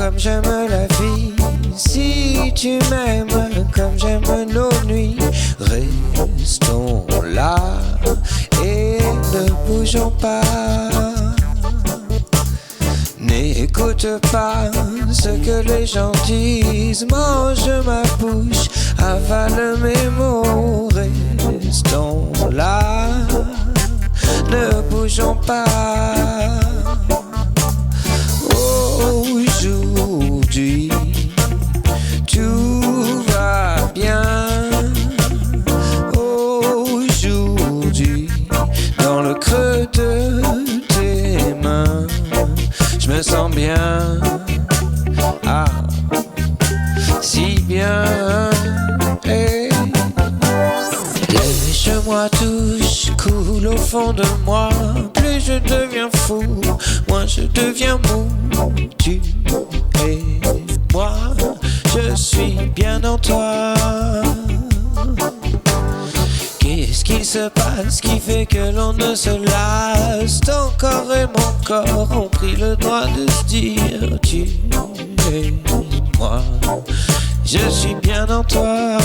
comme j'aime la vie. Si tu m'aimes comme j'aime nos nuits, restons là et ne bougeons pas. N'écoute pas ce que les gens disent, mange ma bouche, avale mes mots. Restons là, ne bougeons pas. Aujourd'hui, tout va bien. Aujourd'hui, dans le creux de tes mains, je me sens bien, ah, si bien. Hey. Les cheveux touchent, coulent au fond de moi. Plus je deviens fou, moins je deviens mou. Tu et moi, je suis bien en toi. Qu'est-ce qu'il se passe qui fait que l'on ne se lasse? Ton corps et mon corps ont pris le droit de se dire tu et moi, je suis bien en toi.